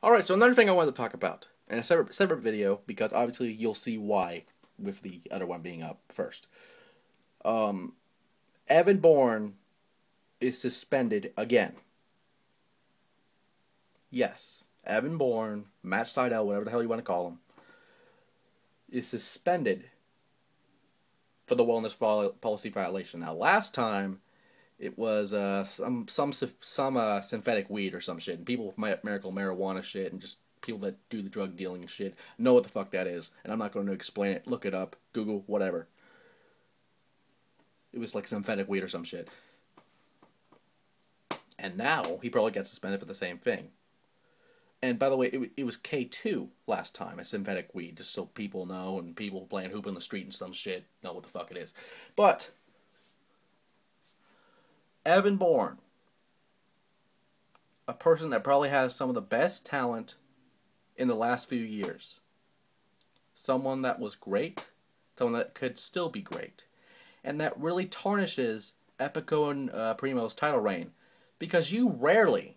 Alright, so another thing I wanted to talk about, in a separate video, because obviously you'll see why with the other one being up first. Evan Bourne is suspended again. Yes, Evan Bourne, Matt Sydal, whatever the hell you want to call him, is suspended for the wellness policy violation. Now, last time it was some synthetic weed or some shit, and people with miracle marijuana shit, and just people that do the drug dealing and shit know what the fuck that is. And I'm not going to explain it. Look it up, Google, whatever. It was like synthetic weed or some shit. And now he probably gets suspended for the same thing. And by the way, it was K2 last time, a synthetic weed, just so people know, and people playing hoop in the street and some shit know what the fuck it is. But Evan Bourne, a person that probably has some of the best talent in the last few years. Someone that was great, someone that could still be great, and that really tarnishes Epico and Primo's title reign, because you rarely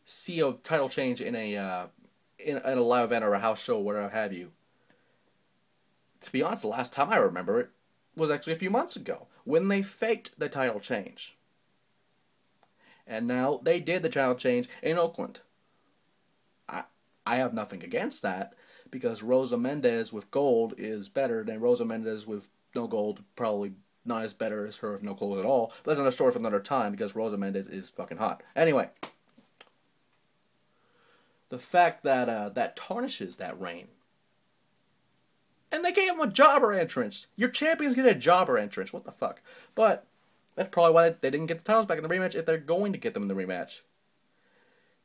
see a title change in a live event or a house show or whatever have you. To be honest, the last time I remember it was actually a few months ago, when they faked the title change. And now they did the title change in Oakland. I have nothing against that, because Rosa Mendes with gold is better than Rosa Mendes with no gold, probably not as better as her with no gold at all. But that's another story for another time, because Rosa Mendes is fucking hot. Anyway, the fact that that tarnishes that reign. And they gave him a jobber entrance. Your champions get a jobber entrance. What the fuck? But that's probably why they didn't get the titles back in the rematch, if they're going to get them in the rematch.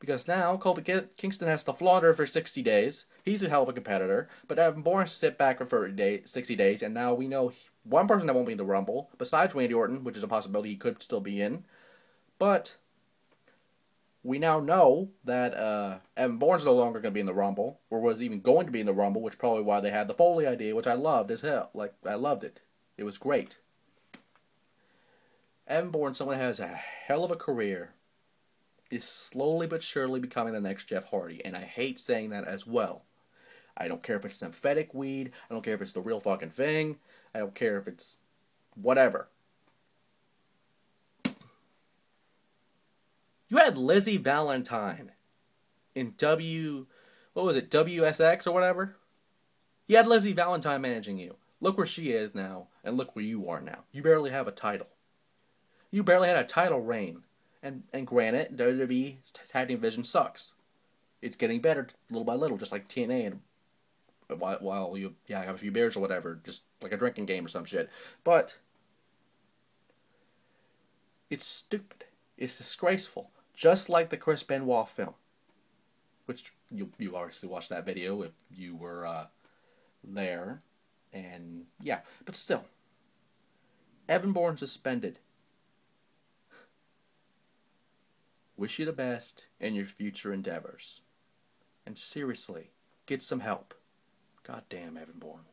Because now Kofi Kingston has to flaunt her for 60 days. He's a hell of a competitor. But Evan Bourne sit back for 60 days. And now we know one person that won't be in the Rumble, besides Randy Orton, which is a possibility he could still be in. But we now know that Evan Bourne's no longer going to be in the Rumble, or was even going to be in the Rumble, which is probably why they had the Foley idea, which I loved as hell. Like, I loved it. It was great. Evan Bourne, someone who has a hell of a career, is slowly but surely becoming the next Jeff Hardy, and I hate saying that as well. I don't care if it's synthetic weed, I don't care if it's the real fucking thing, I don't care if it's whatever. You had Lizzie Valentine in WSX or whatever? You had Lizzie Valentine managing you. Look where she is now, and look where you are now. You barely have a title. You barely had a title reign. And granted, WWE Tag Team Division sucks. It's getting better little by little, just like TNA, and while you have a few beers or whatever, just like a drinking game or some shit. But it's stupid. It's disgraceful. Just like the Chris Benoit film, which you obviously watched that video if you were there, and yeah, but still, Evan Bourne suspended. Wish you the best in your future endeavors. And seriously, get some help. God damn, Evan Bourne.